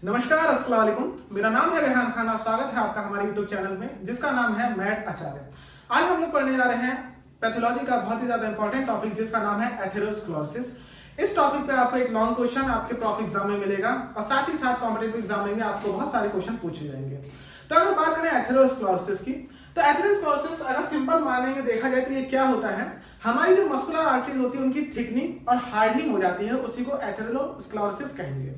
नमस्कार, अस्सलाम वालेकुम। मेरा नाम है रेहान खान और स्वागत है आपका हमारे YouTube चैनल में जिसका नाम है मैट आचार्य। आज हम लोग पढ़ने जा रहे हैं पैथोलॉजी का बहुत ही ज्यादा इंपॉर्टेंट टॉपिक जिसका नाम है एथेरोस्क्लेरोसिस। इस टॉपिक पे आपको एक लॉन्ग क्वेश्चन आपके प्रॉफ एग्जाम में मिलेगा और साथ ही साथ कॉम्पिटिटिव एग्जाम में आपको बहुत सारे क्वेश्चन पूछे जाएंगे। तो अगर बात करें एथेरोस्क्लेरोसिस की, तो एथेरोस्क्लेरोसिस अगर सिंपल माने में देखा जाए तो ये क्या होता है, हमारी जो मस्कुलर आर्टरीज होती है उनकी थिकनिंग और हार्डनिंग हो जाती है, उसी को एथेरोस्क्लेरोसिस कहेंगे।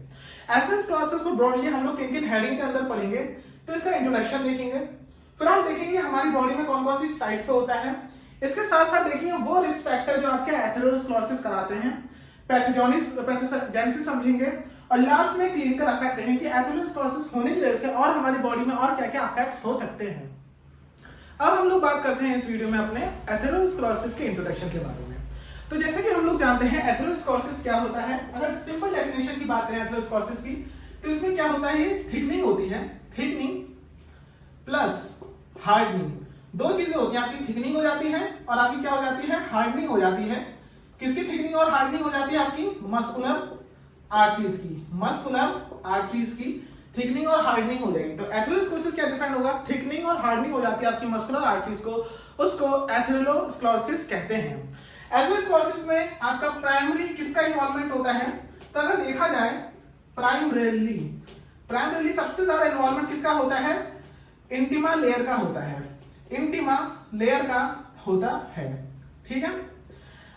एथेरोस्क्लेरोसिस को ब्रॉडली हम लोग किन हेडिंग के अंदर पढ़ेंगे, तो इसका इंट्रोडक्शन देखेंगे, फिर हम देखेंगे हमारी बॉडी में कौन कौन सी साइट पे होता है, इसके साथ साथ देखेंगे वो रिस्क फैक्टर जो आपके एथेरोस्क्लेरोसिस कराते हैं, पैथोजेनेसिस समझेंगे और लास्ट में क्लिनिकल इफेक्ट देखेंगे कि एथेरोस्क्लेरोसिस होने की वजह से और हमारी बॉडी में और क्या क्या इफेक्ट्स हो सकते हैं। अब हम लोग बात करते हैं इस वीडियो में अपने एथेरोस्क्लेरोसिस के इंट्रोडक्शन के बारे में। तो जैसे कि हम लोग जानते हैं एथेरोस्क्लेरोसिस क्या होता है, अगर सिंपल डेफिनेशन की बात करें एथेरोस्क्लेरोसिस की, तो इसमें क्या होता है, ये थिकनिंग होती है, थिकनिंग प्लस हार्डनिंग, दो चीजें होती हैं, आपकी थिकनिंग हो जाती है और आपकी क्या हो जाती है, हार्डनिंग हो जाती है। किसकी थिकनिंग और हार्डनिंग हो जाती है, आपकी मस्कुलर आर्टरीज की, मस्कुलर आर्टरीज की थिकनिंग और हार्डनिंग हो जाएगी। तो एथेरोस्क्लेरोसिस क्या डिफाइन होगा, थिकनिंग और हार्डनिंग हो जाती है आपकी मस्कुलर आर्टरीज को, उसको एथेरोस्क्लेरोसिस कहते हैं। एथेरोस्क्लेरोसिस में आपका प्राइमरी किसका इन्वॉल्वमेंट होता है, तो अगर देखा जाए प्राइमरीली सबसे ज्यादा इन्वॉल्वमेंट किसका होता है, इंटिमा लेयर का होता है, इंटिमा लेयर का होता है। ठीक है,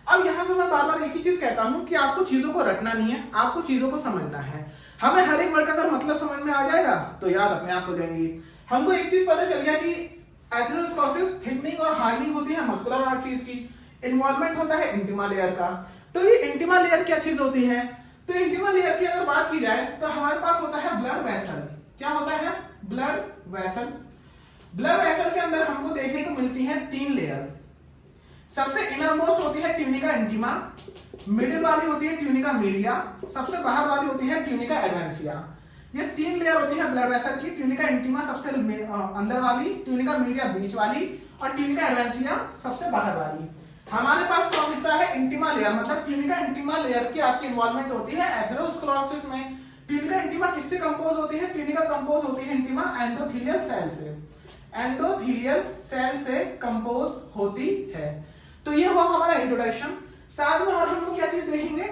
अब यहां से मैं बार बार एक ही चीज कहता हूं कि आपको चीजों को रटना नहीं है, आपको चीजों को समझना है। हमें हर एक वर्ड का अगर मतलब समझ में आ जाएगा तो याद अपने आप हो जाएंगी। हमको एक चीज पता चल गया कि एथेरोस्क्लेरोसिस थिकनिंग और हार्डनिंग होती है मस्कुलर आर्टरीज की, इन्वॉल्वमेंट होता है इंटिमा लेयर का। तो ये इंटिमा लेयर क्या चीज होती है, तो इंटिमा लेयर की अगर बात की जाए तो हमारे पास होता है ब्लड वेसल। क्या होता है, ब्लड वेसल। ब्लड वेसल के अंदर हमको देखने को मिलती है तीन लेयर। सबसे इनर मोस्ट होती है ट्यूनिका इंटिमा, मिडिल वाली होती है ट्यूनिका मीडिया, सबसे बाहर वाली होती है ट्यूनिका एडवांसिया। ये तीन लेयर होती है ब्लड वेसल की, ट्यूनिका इंटिमा सबसे अंदर वाली, ट्यूनिका मीडिया बीच वाली और ट्यूनिका एडवांसिया सबसे बाहर वाली। हमारे पास कौन सा है, इंटिमा लेयर, मतलब ट्यूनिका इंटिमा लेयर की आपकी इन्वॉल्वमेंट होती है एथेरोस्क्लेरोसिस में। ट्यूनिका इंटिमा किससे कंपोज होती है, ट्यूनिका कंपोज होती है इंटिमा एंडोथेलियल सेल से, एंडोथेलियल सेल से कंपोज होती है। तो ये हुआ हमारा इंट्रोडक्शन। साथ में और हम लोग क्या चीज देखेंगे,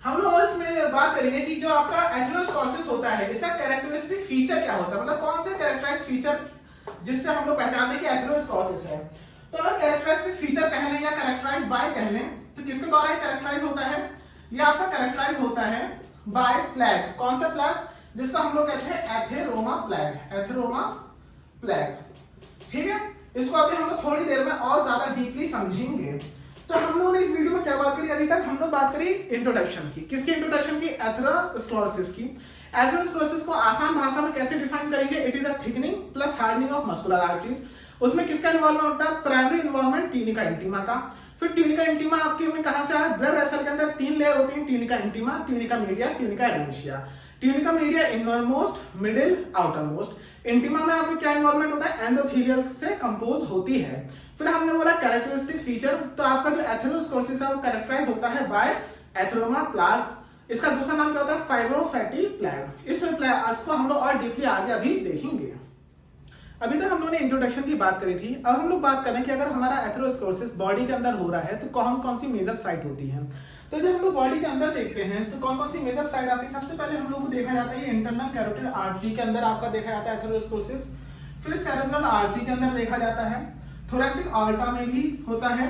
हम लोग और इसमें बात करेंगे कि जो आपका एथेरोस्क्लेरोसिस होता है इसका कैरेक्टरिस्टिक फीचर क्या होता है, मतलब कौन से कैरेक्टराइज फीचर जिससे हम लोग पहचानते हैं कि एथेरोस्क्लेरोसिस है। तो अगर कैरेक्टरिस्टिक फीचर कह लें या कैरेक्टराइज बाय कह लें, तो किसके द्वारा ये कैरेक्टराइज होता है, ये आपका कैरेक्टराइज होता है बाय प्लैग। कौन सा प्लैग, जिसको हम लोग कहते हैं एथेरोमा प्लैग, एथेरोमा प्लैग। ठीक है, इसको अभी हम लोग थोड़ी देर में और ज्यादा डीपली समझेंगे। तो हम लोगों ने इस वीडियो में क्या बात करी, अभी तक हम लोग बात करी इंट्रोडक्शन की, किसकी इंट्रोडक्शन की, एथेरोस्क्लेरोसिस की। एथेरोस्क्लेरोसिस को आसान भाषा में कैसे डिफाइन करेंगे, it is a thickening plus hardening of muscular arteries. उसमें किसका इन्वॉल्वमेंट होता है, प्राइमरी इन्वॉल्वमेंट ट्यूनिका इंटिमा का। फिर ट्यूनिका इंटिमा आपके में कहां से आया, ब्लड वेसल के अंदर तीन लेयर होती है, tunica intima, tunica media, tunica adventitia. Tunica media innermost, middle, outermost. Intima में आपको क्या इन्वॉल्वमेंट होता है, एंडोथेलियल से कंपोज होती है। फिर हमने बोला कैरेक्टरिस्टिक फीचर, तो आपका जो एथेरोस्क्लेरोसिस है वो कैरेक्टराइज होता है बाय एथेरोमा प्लैग्स। इसका दूसरा नाम क्या होता है, फाइब्रोफैटी प्लैग। इसको हम लोग और डीपली आगे अभी देखेंगे। अभी तक हम लोगों ने इंट्रोडक्शन की बात करी थी, अब हम लोग बात करें कि अगर हमारा एथेरोस्क्लेरोसिस बॉडी के अंदर हो रहा है तो कौन कौन सी मेजर साइट होती है। तो जब हम लोग बॉडी के अंदर देखते हैं तो कौन कौन सी मेजर साइट आती है, सबसे पहले हम लोग को देखा जाता है इंटरनल कैरोटिड आर्टरी के अंदर आपका देखा जाता है एथेरोस्क्लेरोसिस। फिर सेरेब्रल आर्टरी के अंदर देखा जाता है, थोरैसिक आर्टा में भी होता है,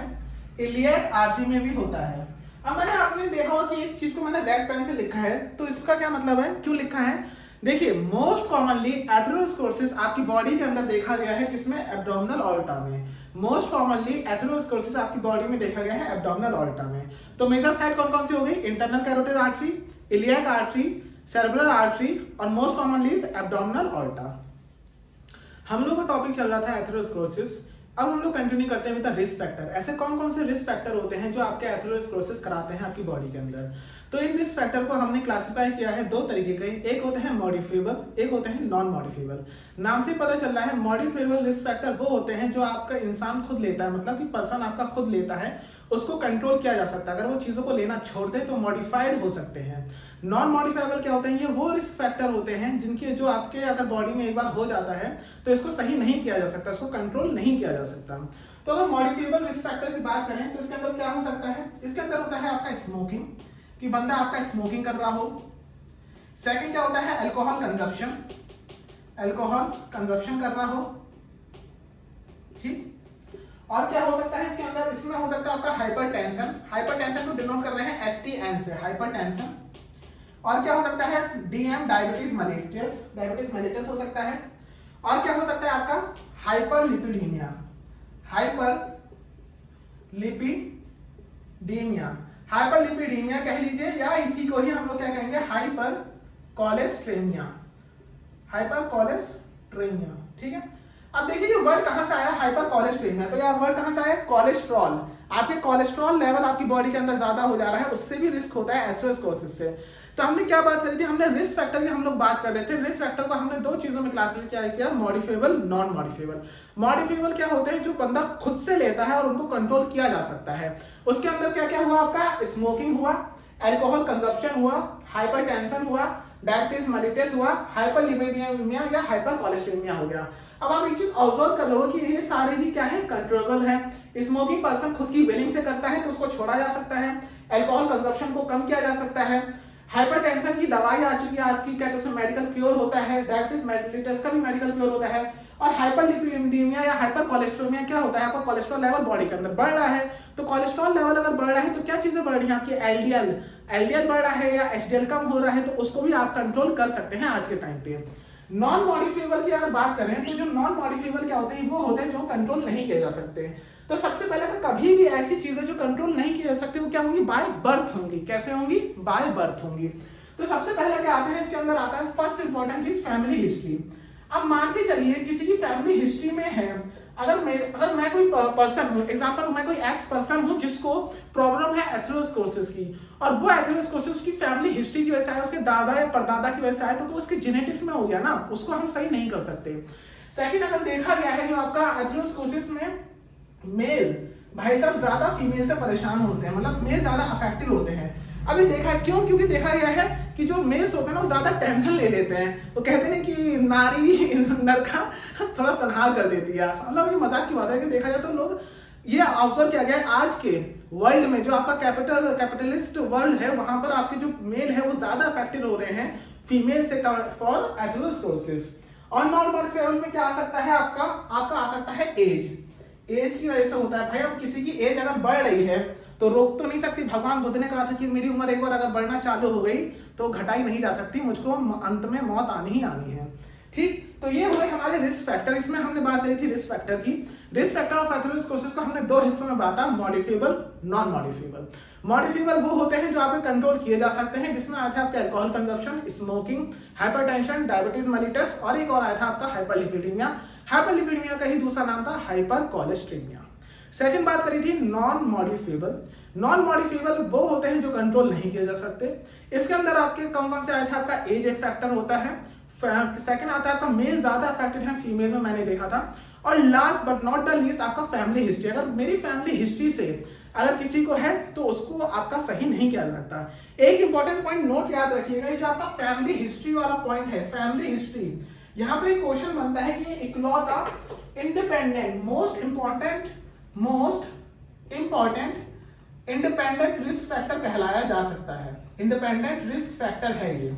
इलियक आर्टरी में भी होता है। अब मैंने आपने देखा होगा कि एक चीज को मैंने रेड पेन से लिखा है, तो इसका क्या मतलब है, क्यों लिखा है, देखिए मोस्ट कॉमनली एथेरोस्क्लेरोसिस आपकी बॉडी के अंदर देखा गया है किसमें, एब्डोमिनल ऑल्टा में। मोस्ट कॉमनली एथेरोस्क्लेरोसिस आपकी बॉडी में देखा गया है एब्डोमिनल ऑल्टा में। तो मेजर साइट कौन कौन सी हो गई, internal carotid artery, iliac artery, cerebral artery और मोस्ट कॉमनली एब्डोमिनल ऑल्टा। हम लोग का टॉपिक चल रहा था एथेरोस्क्लेरोसिस। अब हम लोग कंटिन्यू करते हैं विद द रिस्क फैक्टर। ऐसे कौन कौन से रिस्क फैक्टर होते हैं जो आपके एथेरोस्क्लेरोसिस कराते हैं आपकी बॉडी के अंदर। तो इन रिस्क फैक्टर को हमने क्लासिफाई किया है दो तरीके के, एक होते हैं मॉडिफाइबल, एक होते हैं नॉन मॉडिफाइबल। नाम से पता चल रहा है मॉडिफाइबल रिस्क फैक्टर वो होते हैं जो आपका इंसान खुद लेता है, मतलब कि पर्सन आपका खुद लेता है, उसको कंट्रोल किया जा सकता है। अगर वो चीजों को लेना छोड़ दे तो मॉडिफाइड हो सकते हैं। नॉन मॉडिफाइबल क्या होते हैं, ये वो रिस्क फैक्टर होते हैं जिनके जो आपके अगर बॉडी में एक बार हो जाता है तो इसको सही नहीं किया जा सकता, इसको कंट्रोल नहीं किया जा सकता। तो अगर मॉडिफाइबल रिस्क फैक्टर की बात करें तो इसके अंदर क्या हो सकता है, इसके अंदर होता है आपका स्मोकिंग, कि बंदा आपका स्मोकिंग कर रहा हो। सेकंड क्या होता है, अल्कोहल कंजप्शन, अल्कोहल कंजप्शन कर रहा हो, ठीक। और क्या हो सकता है इसके अंदर, इसमें हो सकता है आपका हाइपरटेंशन, हाइपरटेंशन को डिनोट कर रहे हैं एसटीएन से, हाइपरटेंशन। और क्या हो सकता है, DM diabetes mellitus, diabetes mellitus हो सकता है। और क्या हो सकता है आपका हाइपरलिपिडीमिया, हाइपरलिपिडीमिया, हाइपरलिपिडीमिया कह लीजिए, या इसी को ही हम लोग क्या कहेंगे, हाइपर कोलेस्ट्रेमिया, हाइपर कोलेस्ट्रेमिया, ठीक है। अब देखिए ये वर्ड कहां से आया, हाइपर कोलेस्ट्रेमिया, तो यह वर्ड कहां से आया, कोलेस्ट्रॉल, आपके कोलेस्ट्रॉल लेवल आपकी बॉडी के अंदर ज्यादा हो जा रहा है, उससे भी रिस्क होता है एथेरोस्क्लेरोसिस से। तो हमने क्या बात करी थी, हमने रिस्क फैक्टर की हम लोग बात कर रहे थे। रिस्क फैक्टर को हमने दो चीजों में क्लासिफाई किया, मॉडिफाइबल, नॉन मॉडिफाइबल। मॉडिफाइबल क्या होते हैं, जो बंदा खुद से लेता है और उनको कंट्रोल किया जा सकता है। उसके अंदर क्या क्या हुआ आपका, स्मोकिंग हुआ, अल्कोहल कंजप्शन हुआ, हाइपरटेंशन हुआ, डायबिटीज मेलिटस हुआ, हाइपरलिपिडीमिया या हाइपर कोलेस्ट्रेमिया हो गया। अब आप एक चीज ऑब्जर्व कर लो कि ये सारे ही क्या है, कंट्रोलेबल है। स्मोकिंग पर्सन खुद की विलिंग से करता है तो उसको छोड़ा जा सकता है, अल्कोहल कंजप्शन को कम किया जा सकता है, हाइपरटेंशन की दवाई आ चुकी है आपकी, कहते हैं मेडिकल क्योर होता है, डायबिटीज मेलिटस का भी मेडिकल क्योर होता है। और हाइपरलिपिडीमिया या हाइपर कोलेस्ट्रेमिया क्या होता है, आपका कोलेस्ट्रॉल लेवल बॉडी के अंदर बढ़ रहा है। तो कोलेस्ट्रॉल लेवल अगर बढ़ रहा है तो क्या चीजें बढ़ रही हैं आपकी, एलडीएल बढ़ रहा है या एचडीएल कम हो रहा है, तो उसको भी आप कंट्रोल कर सकते हैं आज के टाइम पे। नॉन मॉडिफाइबल की अगर बात करें तो जो नॉन मॉडिफाइबल क्या होते हैं, वो होते हैं जो कंट्रोल नहीं किए जा सकते। तो सबसे पहले अगर कभी भी ऐसी चीजें जो कंट्रोल नहीं की जा सकती वो क्या होंगी, बाय बर्थ होंगी। कैसे होंगी, बाय बर्थ होंगी। तो सबसे पहले क्या आता है इसके अंदर, आता है फर्स्ट इंपॉर्टेंट चीज फैमिली हिस्ट्री। अब मान के चलिए किसी की फैमिली हिस्ट्री में है, अगर मैं कोई पर्सन हूं, एग्जांपल मैं कोई एक्स पर्सन हूं जिसको प्रॉब्लम है एथेरोस्क्लेरोसिस की, और वो एथेरोस्क्लेरोसिस उसकी फैमिली हिस्ट्री की वजह से आया, उसके दादा या परदादा की वजह से आया, तो उसके जेनेटिक्स में हो गया ना, उसको हम सही नहीं कर सकते। सेकंड, अगर देखा गया है जो आपका एथेरोस्क्लेरोसिस में मेल भाई साहब ज्यादा फीमेल से परेशान होते हैं, मतलब मेल ज्यादा अफेक्टेड होते हैं। अभी देखा है क्यों, क्योंकि देखा गया है कि जो मेल्स होते हैं ना वो ज्यादा टेंशन ले लेते हैं। वो कहते हैं कि नारी नर का थोड़ा संहार कर देती है। मतलब ये मजाक की बात है कि देखा जाए तो लोग ये ऑब्जर्व किया गया है आज के वर्ल्ड में, जो आपका कैपिटलिस्ट वर्ल्ड है, वहां पर आपके जो मेल है वो ज्यादा अफेक्टेड हो रहे हैं फीमेल से फॉर एथेरोस्क्लेरोसिस। और नॉन मॉडिफाइबल में क्या आ सकता है आपका आ सकता है एज की वजह से होता है। भाई अब किसी की एज अगर बढ़ रही है तो रोक तो नहीं सकती, भगवान बुद्ध ने कहा था कि मेरी उम्र एक बार अगर बढ़ना चालू हो गई तो घटाई नहीं जा सकती, मुझको अंत में मौत आनी ही आनी है, ठीक। तो ये हुए हमारे रिस्क फैक्टर। इसमें हमने बात करी थी रिस्क फैक्टर की। रिस्क फैक्टर ऑफ एथेरोस्क्लेरोसिस को हमने दो हिस्सों में बांटा, मॉडिफाइबल, नॉन मॉडिफाइबल। मॉडिफाइबल वो होते हैं जो आप कंट्रोल किए जा सकते हैं, जिसमें आया था आपका alcohol consumption, smoking, hypertension, diabetes mellitus, और एक और आया था आपका हाइपरलिपिडीमिया। हाइपरलिपिडीमिया का ही दूसरा नाम था हाइपर कोलेस्ट्रेमिया। सेकंड बात करी थी नॉन मॉडिफाइबल। नॉन मॉडिफाइबल वो होते हैं जो कंट्रोल नहीं किए जा सकते। इसके अंदर आपके कौन कौन से आए थे, आपका एज एक फैक्टर होता है, सेकंड आता है आपका मेल ज्यादा अफेक्टेड है, फीमेल में मैंने देखा था, और last but not the least आपका फैमिली हिस्ट्री। अगर मेरी फैमिली हिस्ट्री से अगर किसी को है तो उसको आपका सही नहीं किया जा सकता। एक इंपॉर्टेंट पॉइंट नोट याद रखिएगा, ये जो आपका फैमिली हिस्ट्री वाला पॉइंट है, फैमिली हिस्ट्री, यहाँ पे क्वेश्चन बनता है कि इकलौता independent most important independent risk factor कहलाया जा सकता है। इंडिपेंडेंट रिस्क फैक्टर है ये,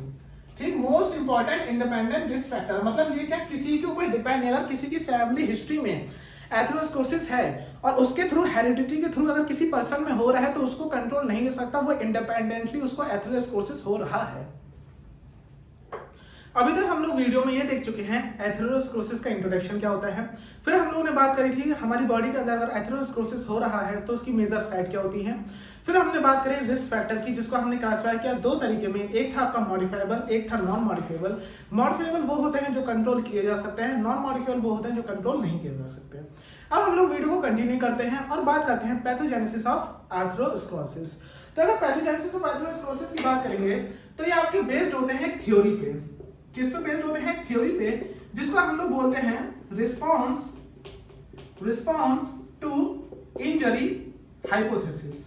ठीक। Most important independent risk factor मतलब ये क्या, किसी के ऊपर डिपेंड नहीं। अगर किसी की फैमिली हिस्ट्री में एथेरोस्क्लेरोसिस है और उसके थ्रू हेरिडिटी के थ्रू अगर किसी पर्सन में हो रहा है तो उसको कंट्रोल नहीं कर सकता, वो इंडिपेंडेंटली उसको एथेरोस्क्लेरोसिस हो रहा है। अभी तक हम लोग वीडियो में ये देख चुके हैं एथेरोस्क्लेरोसिस का इंट्रोडक्शन क्या होता है। फिर हम लोगों ने बात करी थी हमारी बॉडी के अंदर अगर एथेरोस्क्लेरोसिस हो रहा है तो उसकी मेजर साइड क्या होती है। फिर हमने बात करी रिस्क फैक्टर की, जिसको हमने क्लासिफाई किया दो तरीके में, एक था आपका मॉडिफाइबल, एक था नॉन मॉडिफाइबल। मॉडिफाइबल वो होते हैं जो कंट्रोल किए जा सकते हैं, नॉन मॉडिफाइबल वो होते हैं जो कंट्रोल नहीं किए जा सकते। अब हम लोग वीडियो को कंटिन्यू करते हैं और बात करते हैं पैथोजेनेसिस ऑफ एथेरोस्क्लेरोसिस। तो अगर पैथोजेनेसिस ऑफ एथेरोस्क्लेरोसिस की बात करेंगे तो ये आपके बेस्ड होते हैं थ्योरी पे। किस पे बेस्ड होते हैं, थ्योरी पे, जिसको हम लोग बोलते हैं response to injury hypothesis.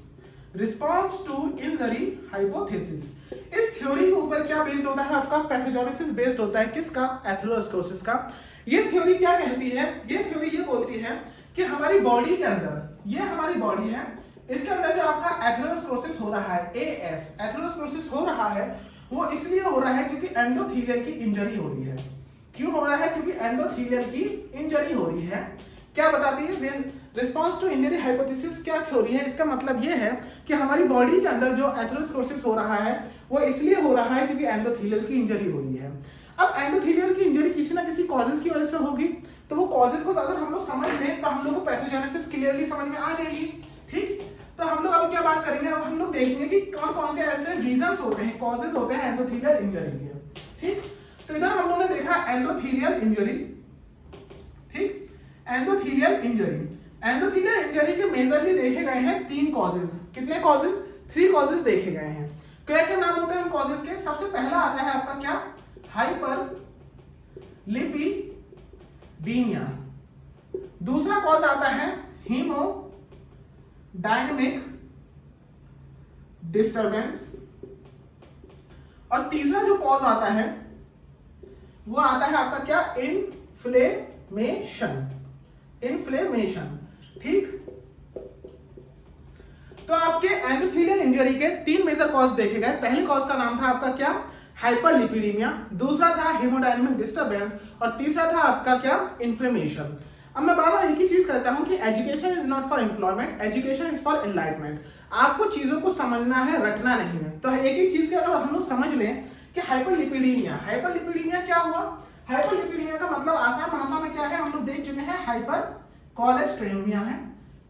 Response to injury hypothesis इस थ्योरी के ऊपर क्या बेस्ड होता है आपका, पैथोजेनेसिस बेस्ड होता है किसका, एथेरोस्क्लेरोसिस का। ये थ्योरी क्या कहती है, ये थ्योरी ये बोलती है कि हमारी बॉडी के अंदर, ये हमारी बॉडी है, इसके अंदर जो आपका एथेरोस्क्लेरोसिस हो रहा है, एएस एथेरोस्क्लेरोसिस हो रहा है, वो इसलिए हो रहा है क्योंकि एंडोथेलियल की इंजरी हो रही है। क्यों हो रहा है, क्योंकि एंडोथेलियल की इंजरी हो रही है। क्या बताती है रिस्पांस टू इंजरी हाइपोथेसिस, क्या थ्योरी है, इसका मतलब ये है कि हमारी बॉडी के अंदर जो एथेरोस्क्लेरोसिस हो रहा है वो इसलिए हो रहा है क्योंकि एंडोथेलियल की इंजरी हो रही है। अब एंडोथेलियल की इंजरी किसी ना किसी कॉजेज की वजह से होगी, तो वो कॉजेज को अगर हम लोग समझ लें तो हम लोग को पैथोजेनेसिस क्लियरली समझ में आ जाएगी। ठीक, तो हम लोग अभी क्या बात करेंगे, अब हम लोग देखेंगे कि कौन कौन से ऐसे रीजंस होते हैं, कॉजेज होते हैं एंडोथेलियल इंजरी के। ठीक, तो इधर हम लोगों ने देखा एंडोथेलियल इंजरी। ठीक, एंडोथेलियल इंजरी, एंडोथेलियल इंजरी के मेजरली देखे गए हैं 3 कॉजेज। कितने कॉजेज, 3 कॉजेज देखे गए हैं। क्या क्या नाम होते हैं उन कॉजेज के, सबसे पहला आता है आपका क्या, हाइपर लिपिडीमिया। दूसरा कॉज आता है हीमोडायनेमिक डिस्टरबेंस, और तीसरा जो कॉज आता है वो आता है आपका क्या, इन्फ्लेमेशन। इन्फ्लेमेशन। ठीक, तो आपके एंडोथेलियल इंजरी के 3 मेजर कॉज देखे गए। पहले कॉज का नाम था आपका क्या, हाइपरलिपिडीमिया, दूसरा था हेमोडायनेमिक डिस्टरबेंस, और तीसरा था आपका क्या, इन्फ्लेमेशन। अब मैं बार बार एक ही चीज कहता हूं कि education is not for employment, education is for enlightenment. आपको चीजों को समझना है, रटना नहीं है। तो एक ही चीज के अगर हम लोग समझ लें कि हाइपरलिपिडीमिया, हाइपरलिपिडीमिया क्या हुआ, हाइपरलिपिडीमिया का मतलब आसान भाषा में क्या है, हम लोग देख चुके हैं, हाइपर कोलेस्ट्रेमिया है।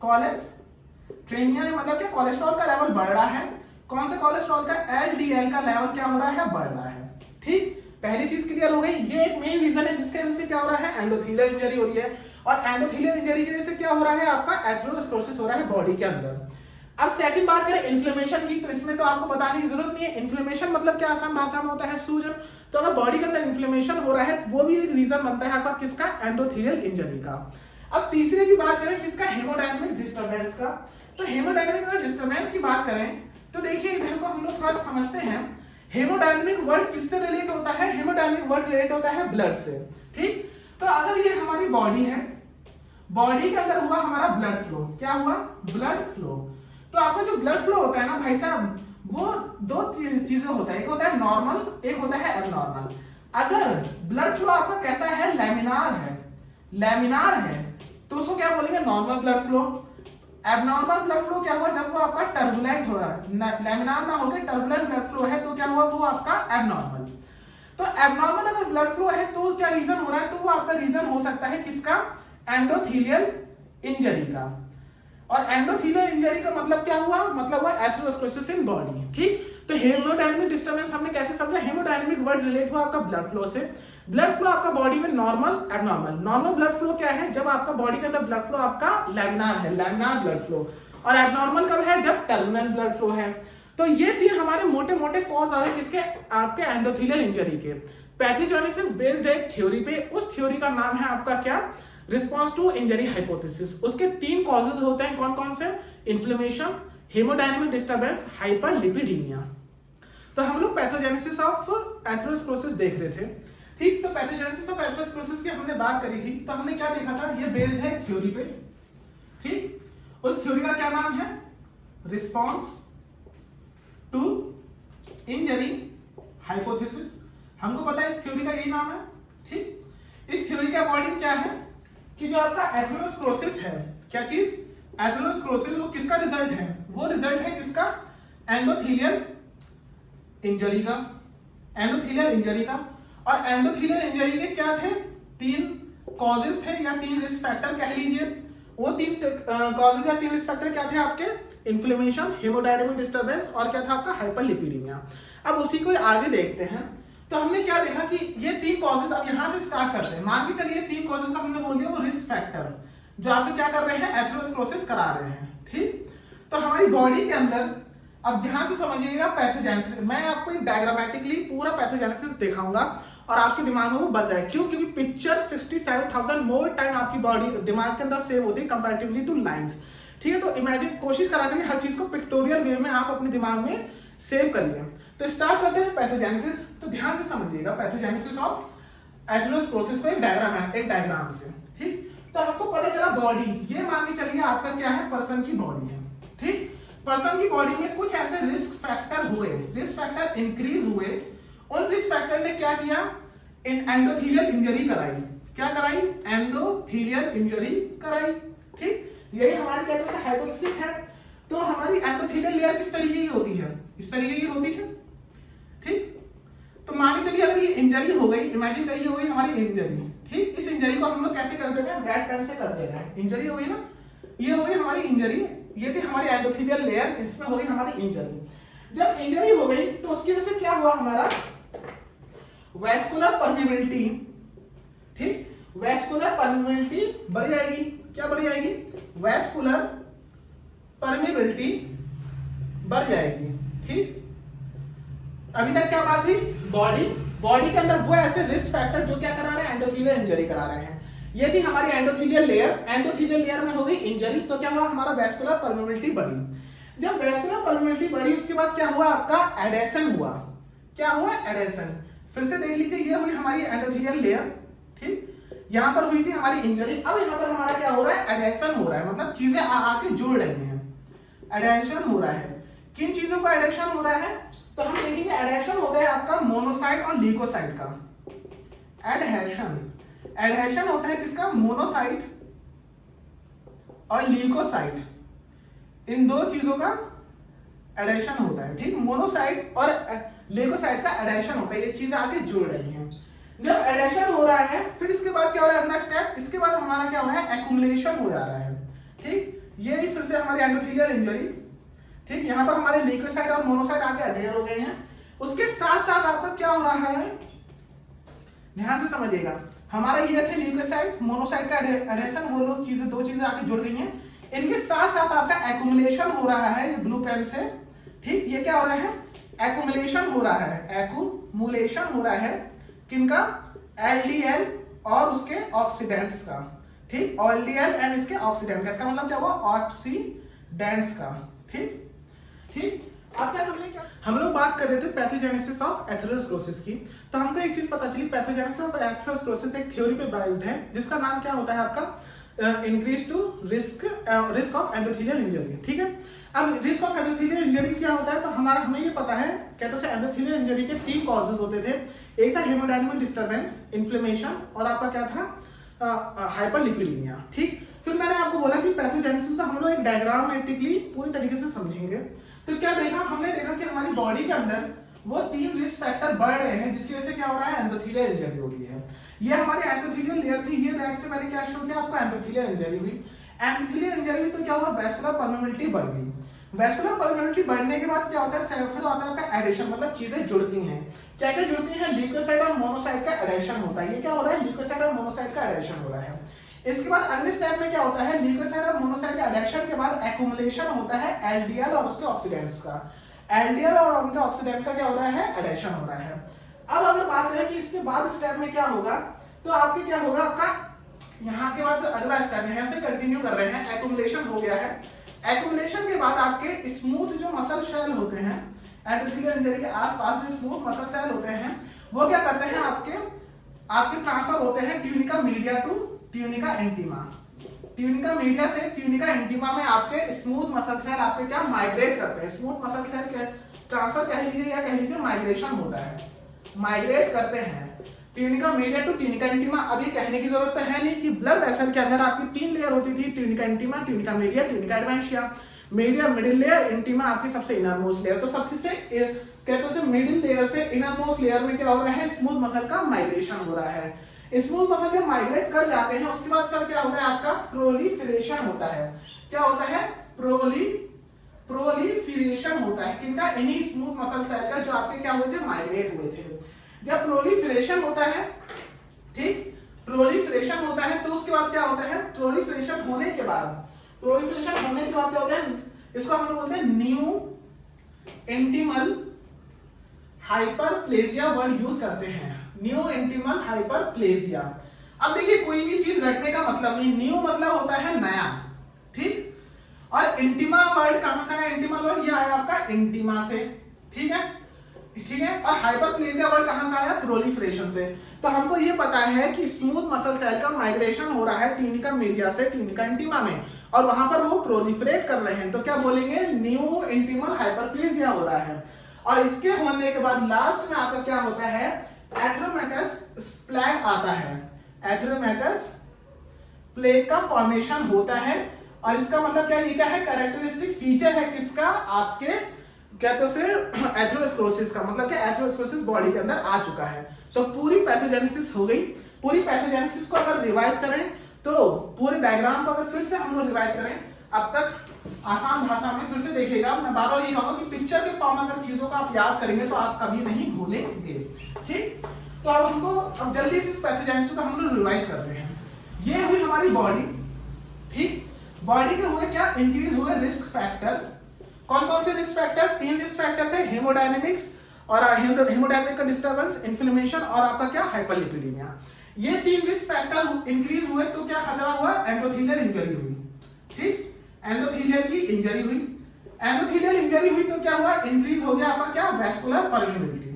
कोलेस्ट्रेमिया मतलब क्या, कोलेस्ट्रॉल का लेवल बढ़ रहा है। कौन से कोलेस्ट्रॉल का, एलडीएल का लेवल क्या हो रहा है, बढ़ रहा है। ठीक, पहली चीज क्लियर हो गई। ये एक मेन रीजन है जिसके वजह से क्या हो रहा है, एंडोथेलियल इंजरी हो रही है, और एंडोथेलियल इंजरी की वजह से क्या हो रहा है, आपका एथेरोस्क्लेरोसिस हो रहा है बॉडी के अंदर। अब सेकंड बात करें इन्फ्लेमेशन की, तो इसमें तो आपको बताने की जरूरत नहीं है। इन्फ्लेमेशन मतलब क्या, आसान भाषा में होता है सूजन। तो अगर बॉडी के अंदर इन्फ्लेमेशन हो रहा है, वो भी एक रीजन बनता है आपका किसका, एंडोथेलियल इंजरी का। अब तीसरे की बात करें किसका, हेमोडायनेमिक डिस्टरबेंस का। तो हेमोडायनेमिक डिस्टरबेंस की बात करें तो देखिए इधर को हम लोग थोड़ा समझते हैं। हेमोडायनेमिक वर्ड किससे रिलेट होता है, हेमोडायनेमिक वर्ड रिलेट होता है ब्लड से। ठीक, तो अगर ये हमारी बॉडी है, बॉडी के अंदर हुआ हमारा ब्लड फ्लो, क्या हुआ, ब्लड फ्लो। तो आपका जो ब्लड फ्लो होता है ना भाई साहब, वो 2 चीजें होता है, एक होता है नॉर्मल, एक होता है एबनॉर्मल। अगर ब्लड फ्लो आपका कैसा है, लैमिनार है, लैमिनार है, तो उसको क्या बोलेंगे, normal blood flow. Abnormal blood flow क्या हुआ, जब वो आपका टर्बुलेंट हो रहा है, लैमिनार ना होकर टर्बुलेंट ब्लड फ्लो है, तो क्या हुआ, वो आपका एबनॉर्मल। तो एबनॉर्मल अगर ब्लड फ्लो है तो क्या रीजन हो रहा है, तो वो आपका रीजन हो सकता है किसका, एंडोथेलियल इंजरी का। और एंडोथेलियल इंजरी का मतलब क्या हुआ, मतलब हुआ एथेरोस्क्लेरोसिस इन बॉडी। ठीक, तो हेमोडायनेमिक डिस्टरबेंस हमने कैसे समझा, हेमोडायनेमिक वर्ड रिलेट हुआ आपका ब्लड फ्लो से। ब्लड फ्लो आपका बॉडी में normal, abnormal. Normal blood flow क्या है, जब आपका बॉडी के अंदर ब्लड फ्लो आपका लैमिनार है, लैमिनार ब्लड फ्लो। और एबनॉर्मल कब है, जब टर्मिनल ब्लड फ्लो है। तो ये 3 हमारे मोटे मोटे कॉज आ रहे हैं किसके, आपके एंडोथेलियल इंजरी के। पैथोजेनेसिस बेस्ड है थ्योरी पे, उस थ्योरी का नाम है आपका क्या, रिस्पांस टू इंजरी हाइपोथेसिस। उसके 3 कॉजेज होते हैं, कौन कौन से, इन्फ्लेमेशन, हेमोडायनेमिक डिस्टरबेंस, हाइपरलिपिडीमिया। तो हम लोग पैथोजेनेसिस ऑफ एथेरोस्क्लेरोसिस देख रहे थे। ठीक, तो पैथोजेनेसिस ऑफ एथेरोस्क्लेरोसिस की हमने बात करी थी, तो हमने क्या देखा था, ये बेस्ड है थ्योरी पे। ठीक, उस थ्योरी का क्या नाम है, रिस्पांस टू इंजरी हाइपोथेसिस। हमको पता है इस थ्योरी का यही नाम है। ठीक, इस थ्योरी के अकॉर्डिंग क्या है कि जो आपका एथेरोस्क्लेरोसिस है, क्या चीज, एथेरोस्क्लेरोसिस, वो किसका रिजल्ट है, वो रिजल्ट है किसका, एंडोथेलियल इंजरी का, एंडोथेलियल इंजरी का। और एंडोथेलियल इंजरी के क्या थे, 3 कॉजेज थे या 3 रिस्क फैक्टर कह लीजिए। वो 3 कॉजेज या 3 रिस्क फैक्टर क्या थे आपके, इन्फ्लेमेशन, हेमोडायनेमिक डिस्टरबेंस, और क्या था आपका, हाइपरलिपिडीमिया। अब उसी को आगे देखते हैं। तो हमने क्या देखा कि ये 3 कॉजेज, अब यहां से स्टार्ट करते हैं। मान के चलिए 3 कॉजेज का हमने बोल दिया वो रिस्क फैक्टर जो आपके क्या कर रहे हैं, एथेरोस्क्लेरोसिस करा रहे हैं। ठीक, तो हमारी बॉडी के अंदर, अब ध्यान से समझिएगा पैथोजेनेसिस, मैं आपको एक डायग्रामेटिकली पूरा पैथोजेनेसिस दिखाऊंगा और आपके दिमाग में वो बज जाए। क्यों, क्योंकि पिक्चर 67,000 मोर टाइम आपकी बॉडी दिमाग के अंदर सेव होती है कंपैरेटिवली टू लाइंस। ठीक है, तो इमेजिन, कोशिश करा करिए हर चीज को पिक्टोरियल वे में आप अपने दिमाग में सेव करिए। तो स्टार्ट करते हैं पैथोजेनेसिस। तो ध्यान से समझिएगा पैथोजेनेसिस ऑफ एथेरोस्क्लेरोसिस को एक डायग्राम से, ठीक। तो आपको पता चला बॉडी, ये मान के चलिए आपका क्या है, पर्सन की बॉडी है, ठीक। पर्सन की बॉडी में कुछ ऐसे रिस्क फैक्टर हुए, रिस्क फैक्टर इंक्रीज हुए। उन रिस्क फैक्टर ने क्या किया, एंडोथेलियल इंजरी कराई। क्या कराई, एंडोथेलियल इंजरी कराई, ठीक। यही हमारी क्या कहते हैं हाइपोथेसिस है। तो हमारी एंडोथेलियल लेयर किस तरीके की होती है, इस तरीके की होती है, ठीक। तो मान के चलिए अगर ये इंजरी हो गई, इमेजिन करिए हो गई हमारी इंजरी, ठीक। इस इंजरी को हम लोग कैसे कर देते हैं, रेड पेन से कर देते हैं। इंजरी हो गई ना, ये हो गई हमारी इंजरी, ये थी हमारी एंडोथेलियल लेयर, इसमें हो गई हमारी इंजरी। जब इंजरी हो गई तो उसकी वजह से क्या हुआ, हमारा वैस्कुलर परमेबिलिटी, ठीक, वैस्कुलर परमेबिलिटी बढ़ जाएगी। क्या बढ़ जाएगी, वैस्कुलर परमेबिलिटी बढ़ जाएगी, ठीक। अभी तक क्या बात थी, बॉडी के अंदर वो ऐसे रिस्क फैक्टर जो क्या करा रहे हैं, एंडोथेलियल इंजरी करा रहे हैं। ये थी हमारी एंडोथेलियल लेयर में हो गई इंजरी, तो क्या हुआ, हमारा वैस्कुलर परमेबिलिटी बढ़ी। जब वैस्कुलर परमेबिलिटी बढ़ी उसके बाद क्या हुआ, आपका एडेशन हुआ। क्या हुआ, एडेशन। फिर से देख लीजिए, ये हुई हमारी एंडोथेलियल लेयर, ठीक। यहां पर हुई थी हमारी इंजरी, अब यहां पर हमारा क्या हो रहा है, एडेशन हो रहा है, मतलब चीजें आके जुड़ रही हैं, एडेशन हो रहा है। किन चीजों का एडेशन हो रहा है, तो हम देखेंगे एडेशन होता है आपका मोनोसाइट और ल्यूकोसाइट का। एडेशन होता है किसका, मोनोसाइट और ल्यूकोसाइट, इन दो चीजों का एडेशन होता है, ठीक। मोनोसाइट और ल्यूकोसाइट का एडेशन होता है, ये चीजें आके जुड़ रही हैं। जब एडेशन हो रहा है फिर इसके बाद क्या हो रहा है, अगला स्टेप, इसके बाद हमारा क्या हो रहा है, एक्युमुलेशन हो जा रहा है, ठीक। ये फिर से हमारी एंडोथेलियल इंजरी, ठीक। यहाँ पर हमारे ल्यूकोसाइट और मोनोसाइट आके अडेयर हो गए हैं। उसके साथ साथ आपका क्या हो रहा है, ध्यान से समझिएगा, हमारा ये थे ल्यूकोसाइट मोनोसाइट का एडेशन, वो लोग चीजें, दो चीजें आके जुड़ गई हैं। इनके साथ साथ आपका एक्युमुलेशन हो रहा है, ये ब्लू पेन से, ठीक। ये क्या हो रहा है, एक्युमुलेशन हो रहा है, एक्युमुलेशन हो रहा है किनका, एलडीएल और उसके ऑक्सीडेंट्स का, ठीक। एलडीएल एंड इसके ऑक्सीडेंट का, इसका मतलब क्या हुआ, ऑक्सीडेंट्स का, ठीक, ठीक। अब तक हम लोग बात कर रहे थे पैथोजेनेसिस ऑफ एथेरोस्क्लेरोसिस की। तो हमको एक चीज पता चली, पैथोजेनेसिस ऑफ एथेरोस्क्लेरोसिस एक थ्योरी पे बेस्ड है, जिसका नाम क्या होता है आपका, increase to risk of endothelial injury, ठीक है। अब रिस्क ऑफ एंडोथेलियल इंजरी क्या होता है, तो हमें ये पता है, कहते हैं एंडोथेलियल इंजरी के 3 कॉजेज होते थे। एक था हेमोडायनामिक डिस्टर्बेंस, इन्फ्लेमेशन, और आपका क्या था, हाइपरलिपिडीमिया, ठीक। फिर मैंने आपको बोला कि पैथोजेनेसिस का हम लोग एक डायग्रामेटिकली पूरी तरीके से समझेंगे। तो क्या देखा, हमने देखा कि हमारी बॉडी के अंदर वो 3 रिस्क फैक्टर बढ़ रहे हैं, जिसकी वजह से क्या हो रहा है, एंडोथेलियल इंजरी हो रही है। ये हमारी एंडोथेलियल लेयर थी, ये रेड से मैंने क्या शो किया आपको, एंडोथेलियल इंजरी हुई। एंडोथेलियल इंजरी हुई तो क्या हुआ, वैस्कुलर परमेबिलिटी बढ़ गई। वैस्कुलर परमेबिलिटी बढ़ने के बाद क्या होता है, फिर आता है आपका एडेशन, मतलब चीजें जुड़ती हैं। क्या क्या जुड़ती हैं, ल्यूकोसाइट और मोनोसाइट का एडेशन होता है। ये क्या हो रहा है, ल्यूकोसाइट और मोनोसाइट का एडेशन हो रहा है। इसके बाद अगले स्टेप में क्या होता है, ल्यूकोसाइट और मोनोसाइट के एडेशन के बाद एक्युमुलेशन होता है एलडीएल और उसके ऑक्सीडेंट्स का। एलडीएल और उनके ऑक्सीडेंट का क्या हो रहा है, एडेशन हो रहा है। अब अगर बात करें कि इसके बाद स्टेप में क्या होगा, तो आपके क्या होगा, आपका यहाँ के बाद अगला स्टेप यहाँ से कंटिन्यू कर रहे हैं, एक्युमुलेशन हो गया है। एक्युमुलेशन के बाद आपके स्मूथ जो मसल सेल होते हैं, एंडोथेलियल इंजरी के आसपास जो स्मूथ मसल सेल होते हैं, वो क्या करते हैं, आपके ट्रांसफर होते हैं tunica media to tunica intima. Tunica media से ट्यूनिका इंटीमा में आपके स्मूथ मसल सेल आपके क्या माइग्रेट करते हैं। स्मूथ मसल सेल के ट्रांसफर कह लीजिए या कह लीजिए माइग्रेशन होता है, माइग्रेट करते हैं tunica media to tunica intima. अभी कहने की जरूरत है नहीं कि ब्लड वेसल के अंदर आपकी 3 लेयर होती थी, tunica intima, tunica media, tunica adventitia. Media middle layer, intima आपकी सबसे इनर मोस्ट लेयर। तो सबसे कहते हैं मिडिल लेयर से इनर मोस्ट लेयर में क्या हो रहा है, स्मूथ मसल का माइग्रेशन हो रहा है। स्मूथ मसल जब माइग्रेट कर जाते हैं उसके बाद फिर क्या होता है, आपका प्रोलिफरेशन होता है। क्या होता है, प्रोलिफरेशन होता है किनका, इन्हीं स्मूथ मसल सेल का जो आपके क्या हुए थे, माइग्रेट हुए थे। जब प्रोलिफरेशन होता है, ठीक, प्रोलिफरेशन होता है तो उसके बाद क्या होता है, प्रोलिफरेशन होने के बाद क्या होता है, इसको हम लोग बोलते हैं new intimal hyperplasia word use करते हैं, न्यू इंटीमल हाइपरप्लेजिया। अब देखिए कोई भी चीज रटने का मतलब नहीं, न्यू मतलब होता है नया, ठीक, और इंटीमा वर्ड कहां से आया, इंटीमल वर्ड ये आया आपका इंटीमा से, ठीक है। ठीक है। और हाइपरप्लेजिया वर्ड कहां से आया? प्रोलिफरेशन से। तो हमको ये पता है कि स्मूथ मसल सेल का माइग्रेशन हो रहा है टीनिका मीडिया से टीनिका इंटीमा में, और वहां पर वो प्रोलिफरेट कर रहे हैं, तो क्या बोलेंगे? न्यू इंटीमल हाइपरप्लेजिया हो रहा है। और इसके होने के बाद लास्ट में आपका क्या होता है? एथ्रोमेटस प्लैग आता है। एथ्रोमेटस प्लेग का फॉर्मेशन होता है। और इसका मतलब क्या? ये क्या है? कैरेक्टरिस्टिक फीचर है किसका? आपके क्या तो से एथेरोस्क्लेरोसिस का। मतलब क्या? एथेरोस्क्लेरोसिस बॉडी के अंदर आ चुका है। तो पूरी पैथोजेनेसिस हो गई। पूरी पैथोजेनेसिस को अगर रिवाइज करें तो पूरे डायग्राम को अगर फिर से हम लोग रिवाइज करें, अब तक आसान भाषा में फिर से देखिएगा। मैं बार बार ये कहूंगा कि पिक्चर के फॉर्म में अगर चीजों को आप याद करेंगे तो आप कभी नहीं भूलेंगे। ठीक, तो अब हमको अब जल्दी से इस पैथोजेनेसिस को हम लोग रिवाइज कर रहे हैं। ये हुई हमारी बॉडी। ठीक, बॉडी के हुए क्या? इंक्रीज हुए रिस्क फैक्टर। कौन कौन से रिस्क फैक्टर? 3 रिस्क फैक्टर थे, हेमोडायनेमिक्स और हेमोडायनेमिक का डिस्टर्बेंस, इन्फ्लेमेशन और आपका क्या? हाइपरलिपिडीमिया। ये 3 रिस्क फैक्टर इंक्रीज हुए तो क्या खतरा हुआ? एंडोथेलियल इंजरी हुई। ठीक, एंडोथेलियल की इंजरी हुई। एंडोथेलियल इंजरी हुई तो क्या हुआ? इंक्रीज हो गया आपका क्या? Vascular permeability.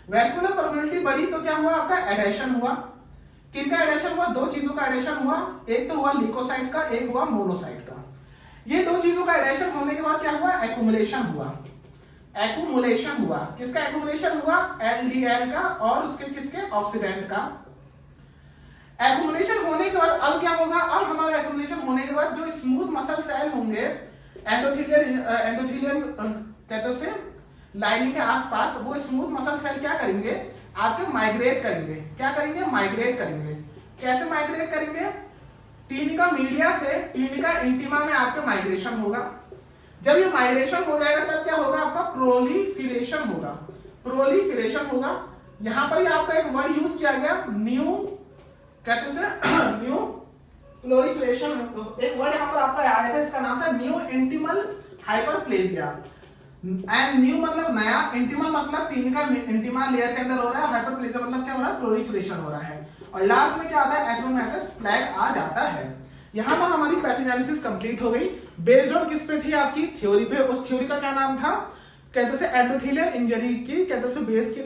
वैस्कुलर परमेबिलिटी बढ़ी तो क्या हुआ? आपका एडेशन हुआ। किनका एडेशन हुआ? 2 चीजों का एडेशन हुआ। एक तो हुआ ल्यूकोसाइट का, एक हुआ मोनोसाइट का। ये 2 चीजों का एडेशन होने के बाद क्या हुआ? एक्युमुलेशन हुआ। एक्युमुलेशन हुआ। किसका एक्युमुलेशन हुआ? एलडीएल का और उसके किसके? ऑक्सीडेंट का। एक्युमुलेशन होने के बाद अब क्या होगा? अब हमारा एक्युमुलेशन होने के बाद जो स्मूथ मसल सेल होंगे एंडोथेलियल कहते से लाइनिंग के आसपास, वो स्मूथ मसल सेल क्या करेंगे? आपके माइग्रेट करेंगे। क्या करेंगे? माइग्रेट करेंगे। कैसे माइग्रेट करेंगे? टीनिका मीडिया से टीनिका इंटीमा में आपका माइग्रेशन होगा। जब ये माइग्रेशन हो जाएगा तब क्या होगा? आपका प्रोलिफरेशन होगा। प्रोलिफरेशन होगा। यहां पर ही आपका एक वर्ड यूज किया गया, न्यू कहते से न्यू प्रोलिफरेशन। एक वर्ड यहां पर आपका आया था, इसका नाम था new intimal hyperplasia. And new मतलब नया, इंटीमल मतलब टीनिका इंटीमा लेयर के अंदर हो रहा है, हाइपरप्लेजिया मतलब क्या हो रहा है? प्रोलिफरेशन हो रहा है। और लास्ट में क्या आता है? एथ्रोमेटस प्लैग आ जाता है। यहां पर हमारी पैथोजेनेसिस कंप्लीट हो गई। बेस्ड ऑन किस पे थी? आपकी थ्योरी पे। उस थ्योरी का क्या नाम था? कहते से एंडोथेलियल इंजरी की कहते से बेस की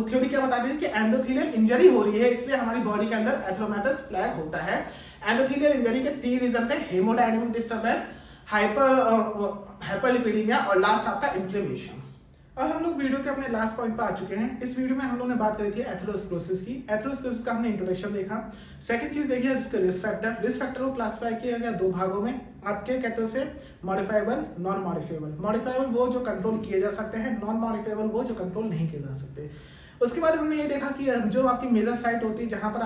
थ्योरी क्या बताती है कि एंडोथेलियल इंजरी हो रही है, इसलिए हमारी बॉडी के अंदर एथ्रोमेटस प्लैग होता है। एंडोथेलियल इंजरी के 3 रीजन थे, हेमोडायनेमिक डिस्टर्बेंस, हाइपरलिपिडीमिया और लास्ट आपका इन्फ्लेमेशन। अब हम लोग वीडियो के अपने लास्ट पॉइंट पर आ चुके हैं। इस वीडियो में हम लोग ने बात करी थी एथेरोस्क्लेरोसिस की। एथेरोस्क्लेरोसिस का हमने इंट्रोडक्शन देखा। सेकंड चीज देखी है उसके रिस्क फैक्टर। रिस्क फैक्टर को क्लासिफाई किया गया 2 भागों में। आपके कहते हैं उसे मॉडिफाइबल, नॉन मॉडिफाइबल। मॉडिफाइबल वो जो कंट्रोल किए जा सकते हैं, नॉन मॉडिफाइबल वो जो कंट्रोल नहीं किए जा सकते। उसके बाद हमने ये देखा कि जो आपकी मेजर साइट होती है जहां पर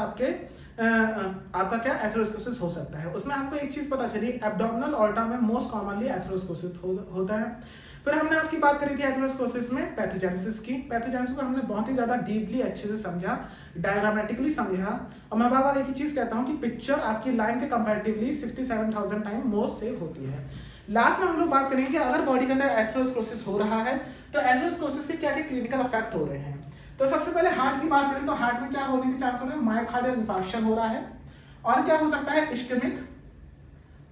आपका क्या एथेरोस्क्लेरोसिस हो सकता है, उसमें हमको एक चीज पता चली, एब्डोमिनल ऑल्टा में मोस्ट कॉमनली एथेरोस्क्लेरोसिस होता है। फिर हमने आपकी बात करी थी एथेरोस्क्लेरोसिस में पैथोजेनेसिस की। पैथोजेनेसिस को हमने बहुत ही ज्यादा डीपली अच्छे से समझा, डायग्रामेटिकली समझा। और मैं बार बार एक ही चीज कहता हूं कि पिक्चर आपकी लाइन के कंपैरेटिवली 67,000 टाइम मोर सेव होती है। लास्ट में हम लोग बात करेंगे कि अगर बॉडी के अंदर एथेरोस्क्लेरोसिस हो रहा है तो एथेरोस्क्लेरोसिस के क्या क्या क्लिनिकल इफेक्ट हो रहे हैं। तो सबसे पहले हार्ट की बात करें तो हार्ट में क्या होने के चांस हो रहे हैं? मायोकार्डियल इंफार्क्शन हो रहा है। और क्या हो सकता है? इस्केमिक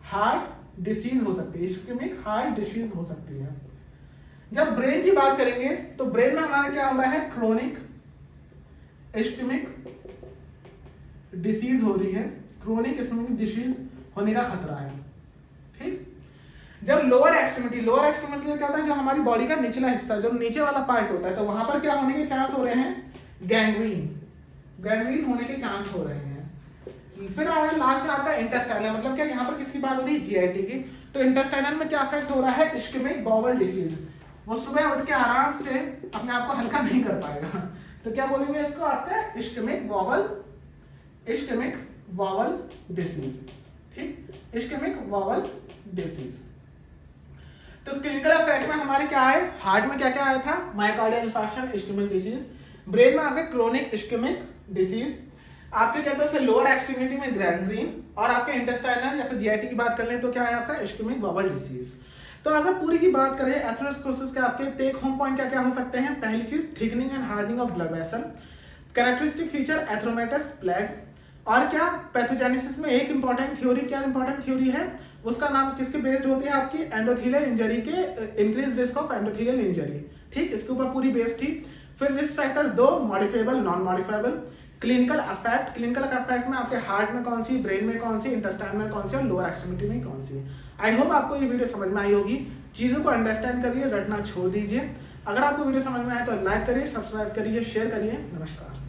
हार्ट डिसीज हो सकती है। इस्केमिक हार्ट डिसीज हो सकती है। जब ब्रेन की बात करेंगे तो ब्रेन में हमारा क्या हो रहा है? क्रोनिक इस्केमिक डिसीज हो रही है। क्रोनिक इस्केमिक डिसीज होने का खतरा है। ठीक, जब लोअर एक्सट्रीमिटी क्या होता है? जो हमारी बॉडी का निचला हिस्सा, जो नीचे वाला पार्ट होता है, तो वहां पर क्या होने के चांस हो रहे हैं? गैंग्रीन होने के चांस हो रहे हैं। फिर आया लास्ट में आपका इंटेस्टाइनल, मतलब क्या यहाँ पर किसकी बात हो रही है? जीआईटी की। तो इंटेस्टाइनल में क्या इफेक्ट हो रहा है? Ischemic bowel disease. वो सुबह उठ के आराम से अपने आप को हल्का नहीं कर पाएगा, तो क्या बोलेंगे इसको? आपका इस्केमिक बाउल डिसीज। ठीक, इस्केमिक बाउल डिसीज। तो क्लिनिकल इफेक्ट में हमारे क्या आए? हार्ट में क्या क्या आया था? Myocardial infarction, ischemic disease. Brain में आपके क्रोनिक इस्केमिक डिसीज। आपके कहते हैं लोअर एक्सट्रीमिटी में गैंग्रीन। और आपके इंटेस्टाइनल या फिर जीआईटी की बात कर लें तो क्या है आपका? Ischemic bowel disease. तो अगर पूरी की बात करें एथेरोस्क्लेरोसिस के आपके टेक होम पॉइंट क्या क्या हो सकते हैं? पहली चीज, thickening and hardening of blood vessel. Characteristic feature atheromatous plaque. और क्या? पैथोजेनेसिस में एक इंपॉर्टेंट थ्योरी, क्या इंपॉर्टेंट थ्योरी है? उसका नाम किसके बेस्ड होती है? आपकी एंडोथेलियल इंजरी के, increase risk of endothelial injury. ठीक, इसके ऊपर पूरी बेस्ड थी। फिर risk factor 2 modifiable non modifiable. Clinical effect में आपके हार्ट में कौन सी, ब्रेन में कौन सी, इंटेस्टाइन में कौन सी और लोअर एक्सट्रीमिटी में कौन सी। आई होप आपको ये वीडियो समझ में आई होगी। चीजों को अंडरस्टैंड करिए, रटना छोड़ दीजिए। अगर आपको वीडियो समझ में आए तो लाइक करिए, सब्सक्राइब करिए, शेयर करिए। नमस्कार।